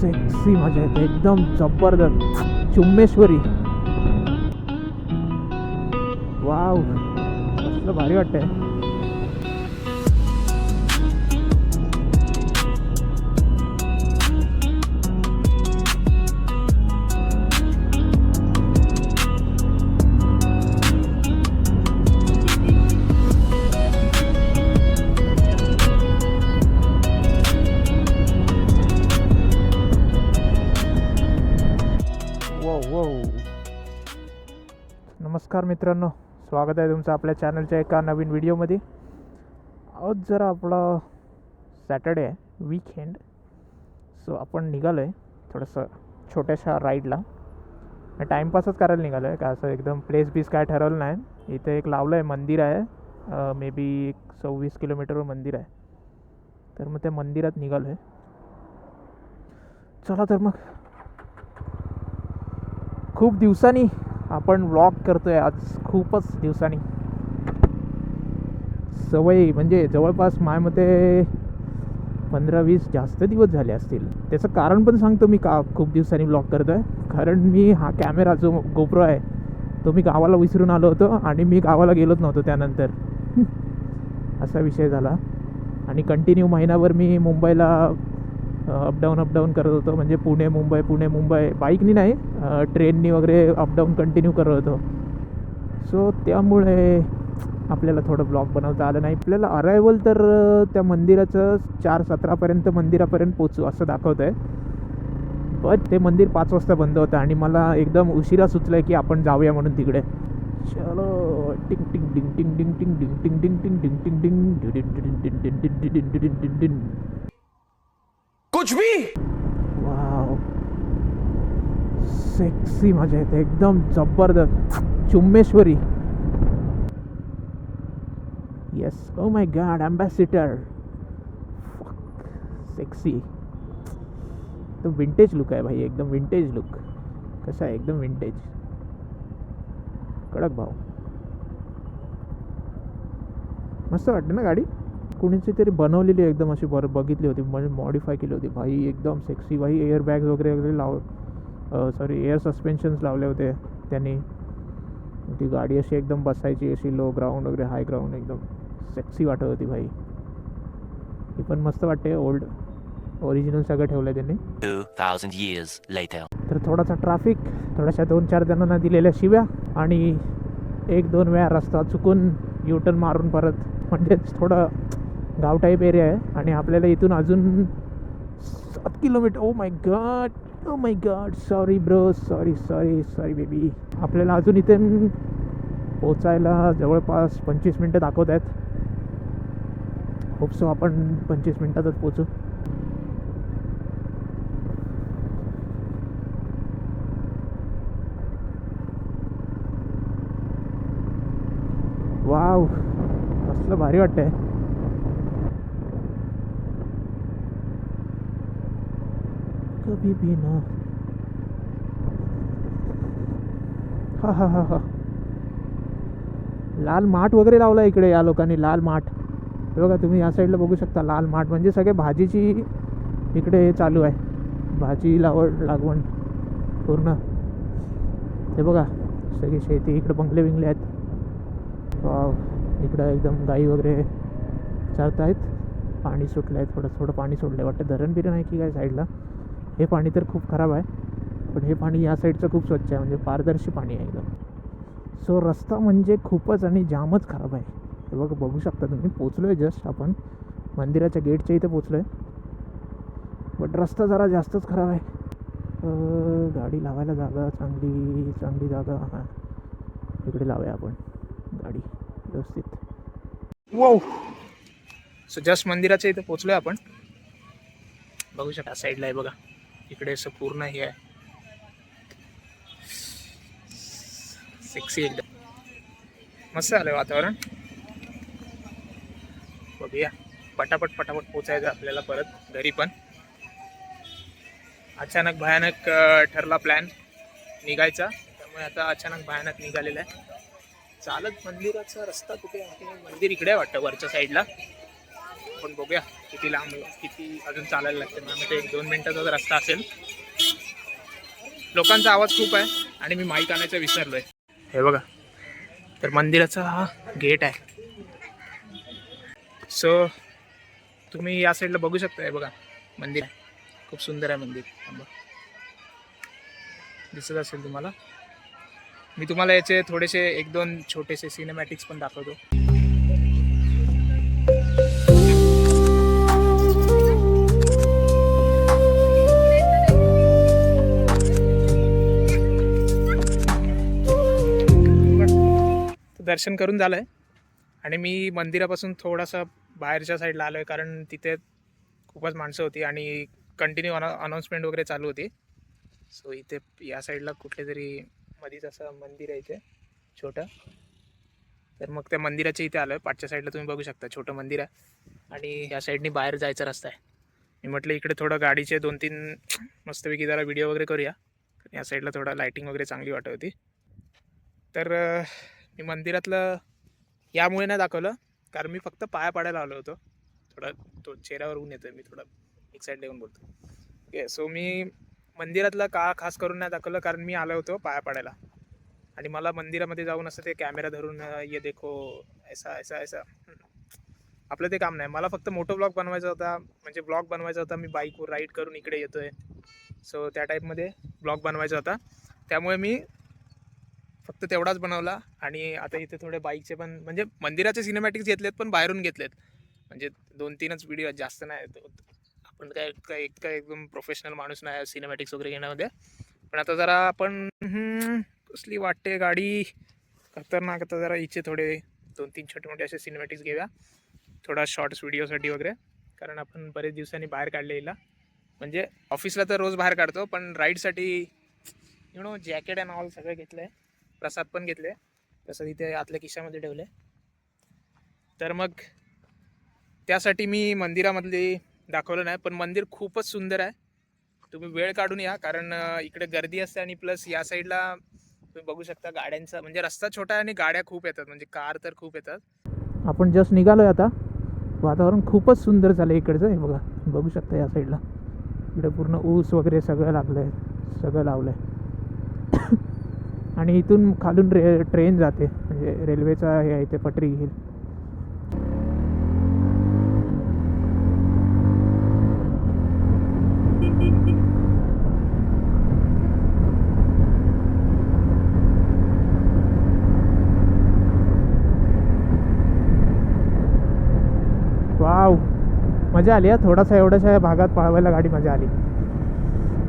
Sexy मजा येते एकदम जबरदस्त चुम्मेश्वरी. वाव कसलं भारी वाटतंय. नमस्कार मित्रांनो, स्वागत आहे तुमचं आपल्या चॅनलच्या एका नवीन व्हिडिओमध्ये. आज जरा आपला सॅटर्डे आहे, वीकेंड. सो आपण निघालो आहे थोडंसं छोट्याशा राईडला. टाईमपासच करायला निघालो आहे, का असं एकदम प्लेस बीस काय ठरवलं नाही. इथे एक लावलं आहे मंदिर आहे, मे बी 26 किलोमीटरवर मंदिर आहे. तर मग त्या मंदिरात निघालो आहे. चला तर मग, खूप दिवसांनी आपण व्लॉग करतोय आज, खूपच दिवसांनी. सवय म्हणजे जवळपास माझ्यामते 15-20 जास्त दिवस झाले असतील. त्याचं कारण पण सांगतो मी का खूप दिवसांनी व्लॉग करतो आहे. कारण मी हा कॅमेरा जो गोप्रो आहे तो मी गावाला विसरून आलो होतो आणि मी गावाला गेलोच नव्हतो त्यानंतर. असा विषय झाला. आणि कंटिन्यू महिनाभर मी मुंबईला अपडाऊन करत होतो. म्हणजे पुणे मुंबई बाईकनी नाही, ट्रेननी वगैरे अपडाऊन कंटिन्यू करत होतो. सो त्यामुळे आपल्याला थोडं ब्लॉग बनवता आलं नाही. आपल्याला अरायवल तर त्या मंदिराचं 4:17पर्यंत मंदिरापर्यंत पोचू असं दाखवतं आहे. पण ते मंदिर 5 वाजता बंद होतं आणि मला एकदम उशिरा सुचलं आहे की आपण जाऊया म्हणून तिकडे. चलो टिंग टिंग डिंग टिंग डिंग टिंग डिंग टिंग डिंग टिंग डिंग टिंग डिंग डिंग कुछ भी. वाव सेक्सी मजा येते एकदम जबरदस्त चुम्मेश्वरी. Yes, oh my God, Ambassador. Sexy. एकदम विंटेज लुक आहे भाई, एकदम विंटेज लुक. कसा आहे, एकदम विंटेज कडक भाव. मस्त वाटते ना गाडी. कुणीची तरी बनवलेली एकदम अशी बघितली होती, म्हणजे मॉडिफाय केली होती भाई, एकदम सेक्सी भाई. एअर बॅग्स वगैरे एअर सस्पेन्शन्स लावले होते त्यांनी. ती गाडी अशी एकदम बसायची, अशी लो ग्राउंड वगैरे हाय ग्राउंड, एकदम सेक्सी वाटत होती भाई. ही पण मस्त वाटते. ओरिजिनल सगळं ठेवलं त्यांनी. 2000 years later. तर थोडासा ट्रॅफिक, थोड्याशा 2-4 जणांना दिलेल्या शिव्या आणि 1-2 वेळा रस्ता चुकून युटर्न मारून परत. म्हणजेच थोडं गाव टाईप एरिया आहे. आणि आपल्याला इथून अजून 7 kilometre. O my God, sorry bro, sorry baby. आपल्याला अजून इथून पोचायला जवळपास 25 मिनटं दाखवत आहेत. होप सो आपण 25 मिनटातच पोचू. वाव कसलं भारी वाटतंय. कभी भी ना. हा लाल माठ वगैरे लावला इकडे या लोकांनी, लाल माठ. हे बघा तुम्ही या साईडला बघू शकता, लाल माठ म्हणजे सगळे भाजीची इकडे हे चालू आहे, भाजी लागवण पूर्ण. हे बघा सगळी शेती, इकडे बंगले आहेत. वाव, इकडं एकदम गाई वगैरे चालत आहेत. पाणी सुटलं आहे, थोडं पाणी सोडलं आहे वाटतं. धरण बिरण आहे की काय साईडला. हे पाणी तर खूप खराब आहे, पण हे पाणी या साईडचं खूप स्वच्छ आहे, म्हणजे पारदर्शी पाणी आहे एकदम. सो रस्ता म्हणजे खूपच आणि जामच खराब आहे. हे बघू शकता तुम्ही. पोचलो आहे जस्ट आपण मंदिराच्या गेटच्या इथे पोचलो आहे, बट रस्ता जरा जास्तच खराब आहे. गाडी लावायला जागा चांगली जागा. हां, इकडे लावूया आपण गाडी व्यवस्थित. वाव, सो जस्ट मंदिराच्या इथे पोचलो आहे आपण. बघू शकता साईडला आहे बघा, इकडे असं पूर्ण हे आहे, सेक्सी एकदम मस्त आलं वातावरण. बघूया, पटापट पोचायचं आपल्याला परत घरी. पण अचानक भयानक ठरला प्लॅन निघायचा, त्यामुळे आता अचानक भयानक निघालेला आहे. चालत मंदिराचा रस्ता कुठे आहे? मंदिर इकडे वाटतं वरच्या साईडला. आपण बघूया किती लांब किती अजून चालायला लागते. मला 1-2 मिनिटाचा रस्ता असेल. लोकांचा आवाज खूप आहे आणि मी माईक आणायचं विसरलोय. हे बघा, तर मंदिराचा हा गेट आहे. सो तुम्ही या साईडला बघू शकता. हे बघा मंदिर आहे, खूप सुंदर आहे मंदिर. दिसत असेल तुम्हाला. मी तुम्हाला याचे थोडेसे 1-2 छोटेसे सिनेमॅटिक्स पण दाखवतो. दर्शन करून झालं आहे आणि मी मंदिरापासून थोडासा बाहेरच्या साईडला आलो आहे, कारण तिथे खूपच माणसं होती आणि कंटिन्यू अनाऊन्समेंट वगैरे चालू होती. सो इथे या साईडला कुठले तरी मध्येच असं मंदिर आहे इथे छोटं. तर मग त्या मंदिराच्या इथे आलो आहे. पाठच्या साईडला तुम्ही बघू शकता छोटं मंदिर आहे आणि या साईडनी बाहेर जायचा रस्ता आहे. मी म्हटलं इकडे थोडं गाडीचे 2-3 मस्तपैकी जरा व्हिडिओ वगैरे करूया. या साईडला थोडं लाईटिंग वगैरे चांगली वाटत होती. तर मी मंदिरातलं यामुळे नाही दाखवलं, कारण मी फक्त पाया पाडायला आलो होतो. थोडा तो चेहऱ्यावर ऊन येतो आहे, मी थोडं एक साईड येऊन बोलतो. ओके, सो मी मंदिरातलं का खास करून नाही दाखवलं, कारण मी आलो होतो पाया पाडायला आणि मला मंदिरामध्ये जाऊन असं ते कॅमेरा धरून ये देखो ऐसा ऐसा ऐसा आपलं ते काम नाही. मला फक्त मोटो ब्लॉग बनवायचा होता, म्हणजे ब्लॉग बनवायचा होता. मी बाईकवर राईड करून इकडे येतो आहे. सो त्या टाईपमध्ये ब्लॉग बनवायचा होता, त्यामुळे मी फक्त तेवढाच बनवला. आणि आता इथे थोडे बाईकचे पण, म्हणजे मंदिराचे सिनेमॅटिक्स घेतलेत पण बाहेरून घेतलेत, म्हणजे 2-3च व्हिडिओ, जास्त नाही. आपण काय एकदम प्रोफेशनल माणूस नाही सिनेमॅटिक्स वगैरे घेण्यामध्ये. पण आता जरा आपण कसली वाटते गाडी खतरनाक, आता जरा हिचे थोडे 2-3 छोटे मोठे असे सिनेमॅटिक्स घेऊया थोडा शॉर्ट्स व्हिडिओसाठी वगैरे, कारण आपण बरेच दिवसांनी बाहेर काढलेला. म्हणजे ऑफिसला तर रोज बाहेर काढतो, पण राईडसाठी जॅकेट अँड ऑल सगळं घेतलं आहे. प्रसाद पण घेतले, प्रसाद इथे आतल्या खिशामध्ये ठेवले. तर मग त्यासाठी मी मंदिरामधली दाखवलं नाही, पण मंदिर खूपच सुंदर आहे. तुम्ही वेळ काढून या, कारण इकडे गर्दी असते आणि प्लस या साईडला तुम्ही बघू शकता गाड्यांचा, म्हणजे रस्ता छोटा आहे आणि गाड्या खूप येतात, म्हणजे कार तर खूप येतात. आपण जस्ट निघालो आहे आता. वातावरण खूपच सुंदर झालं इकडचं. हे बघा, बघू शकता या साईडला इकडे पूर्ण ऊस वगैरे सगळं लागलं आहे, सगळं लावलं आहे. आणि इथून खालून ट्रेन जाते, म्हणजे रेल्वेचा हे आहे ते पटरी घेईल. वाव, मजा आली. थोडासा एवढ्याशा भागात पळवायला गाडी मजा आली.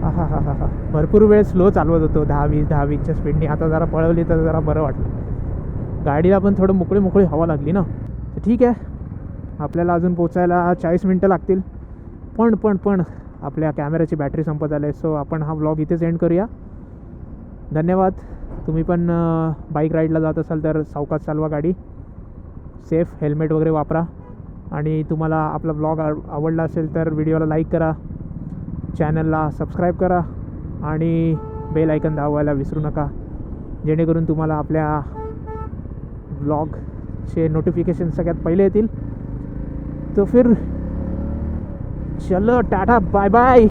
हा हा हा हा भरपूर वेळ स्लो चालवत होतो, 10-20च्या स्पीडनी. आता जरा पळवली तर जरा बरं वाटलं. गाडीला पण थोडं मोकळी हवा लागली ना. तर ठीक आहे, आपल्याला अजून पोचायला 40 मिनटं लागतील. पण आपल्या कॅमेऱ्याची बॅटरी संपत आली आहे. सो आपण हा व्लॉग इथेच एंड करूया. धन्यवाद. तुम्ही पण बाईक राईडला जात असाल तर सावकाश चालवा गाडी, सेफ, हेल्मेट वगैरे वापरा. आणि तुम्हाला आपला व्लॉग आवडला असेल तर व्हिडिओला लाईक करा, चॅनलला सबस्क्राईब करा आणि बेल आयकन दाबायला विसरू नका, जेणेकरून तुम्हाला आपल्या व्लॉगचे नोटिफिकेशन सगळ्यात पहिले येतील. तो फिर चलो, टाटा, बाय बाय.